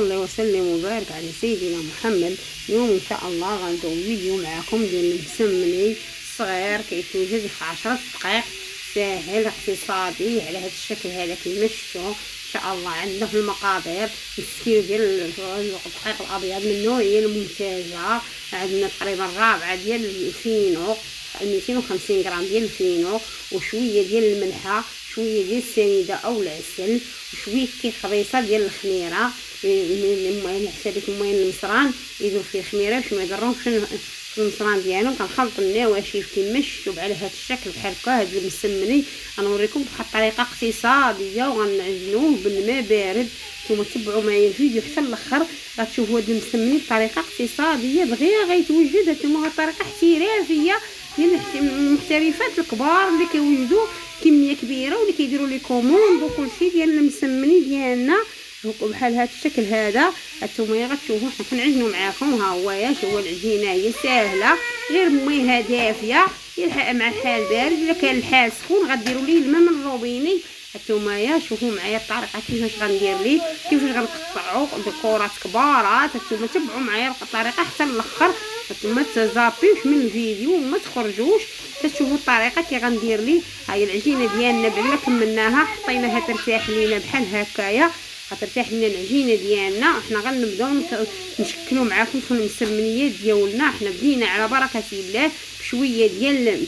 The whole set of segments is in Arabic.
صلي وسلم وبارك على سيدنا محمد. اليوم ان شاء الله غندير فيديو معكم ديال المسمني صغير كيتوجد في 10 دقائق، ساهل اقتصادي على هذا الشكل هذا كما شفتوا ان شاء الله. عندنا في المقادير نص كيلو ديال الدقيق الابيض من النوعيه الممتازه، عندنا تقريبا رابعه ديال الفينو، 250 غرام ديال الفينو، وشويه ديال الملحه، شويه ديال السنيده او العسل، وشويه كيس خبيصه ديال الخميره من حسابات المهم المصران يديروا فيه خميره باش ما يضروش في المصران ديالهم. كنخلط النواشف كما شفتوا على هذا الشكل بحال هكا. هذا المسمني غنوريكم بواحد الطريقه اقتصاديه وغنعجنوه بالماء بارد. نتوما تبعوا معايا الفيديو حتى الاخر غتشوفوا هذا المسمني بطريقه اقتصاديه دغيا غيتوجد. هانتوما طريقه احترافيه ديال المحترفات الكبار اللي كيوجدوا كميه كبيره واللي كيديروا لي كوموند وكلشي ديال المسمني ديالنا بحال هذا الشكل هذا. هانتوما غتشوفوا حنا كنعجنوا معاكم. ها هو هو العجينه هي ساهله، غير ميها دافيه يلحق مع الحال بارد. الا كان الحال سخون غديروا ليه الماء من الروبيني. هانتوما شوفوا معايا الطريقه كيفاش غندير ليه، كيفاش غنقطعوا كرات كبارات. هانتوما تبعوا معايا الطريقه حتى الاخر، ما تزابيوش من الفيديو وما تخرجوش تشوفوا الطريقه كي غندير ليه. هاي العجينه ديالنا بعد ما كملناها حطيناها ترتاح لينا بحال هكايا، غترتاح لنا العجينه ديالنا. حنا غنبداو نشكلوا معكم في المسمنيات ديالنا. حنا بدينا على بركه الله بشويه ديال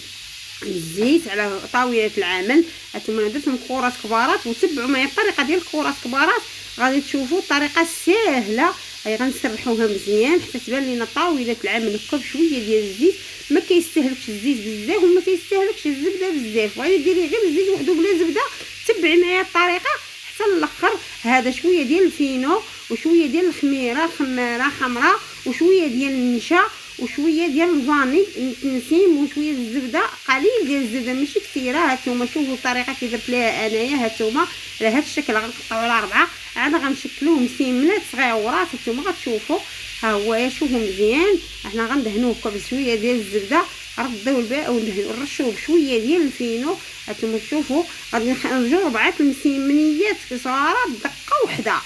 الزيت على طاوله العمل. هانتوما درتهم كرات كبارات وتبعوا معايا الطريقه ديال الكرات كبارات غادي تشوفوا الطريقه السهله. هاي غنسرحوها مزيان حتى تبان لينا طاوله العمل هكا بشويه ديال الزيت. ما كيستهلكش الزيت بزاف وما كيستهلكش الزبده بزاف، غادي ديري غير الزيت وحده بلا زبده. تبعي معايا الطريقه حتى الاخر. هذا شويه ديال الفينو وشويه ديال الخميره خماره حمراء وشويه ديال النشا وشويه ديال الفاني التنسيم وشويه الزبده، قليل ديال الزبده ماشي كثيره. هانتوما شوفوا الطريقه كي درت ليها انايا. هانتوما على هذا الشكل غنقطعوا على 4 عاد غنشكلوه مسيمنات صغيورات. هانتوما غتشوفوا ها هو شوفوا مزيان. احنا غندهنوه بشويه ديال الزبده، ردوا الباء ونرشوه بشويه ديال الفينو. هانتوما تشوفوا غادي نرجعوا 4 المسيمنيات صغار بدقه وحده.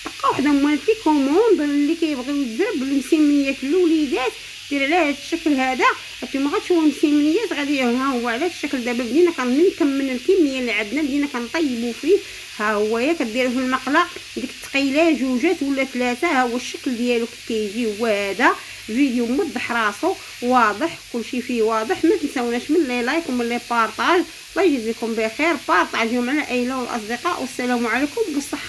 دقه وحده مالتي كوموند اللي كيبغيو يضرب المسيمنيات للوليدات دير على هذا الشكل هذا. هانتوما غتشوفوا المسيمنيات غادي ها هو على هذا الشكل. دابا بدينا كنكملوا الكميه اللي عندنا، بدينا كنطيبوا فيه. ها هو كديروا في المقله ديك الثقيله 2 ولا 3. ها هو الشكل ديالو كيجي هو هذا. فيديو موضح راسو واضح كلشي فيه واضح. ما تنساوناش من لي لايك ومن لي بارطاج. الله يجزيكم بخير. بارطاجيو مع العائله والاصدقاء والسلام عليكم بالصحه.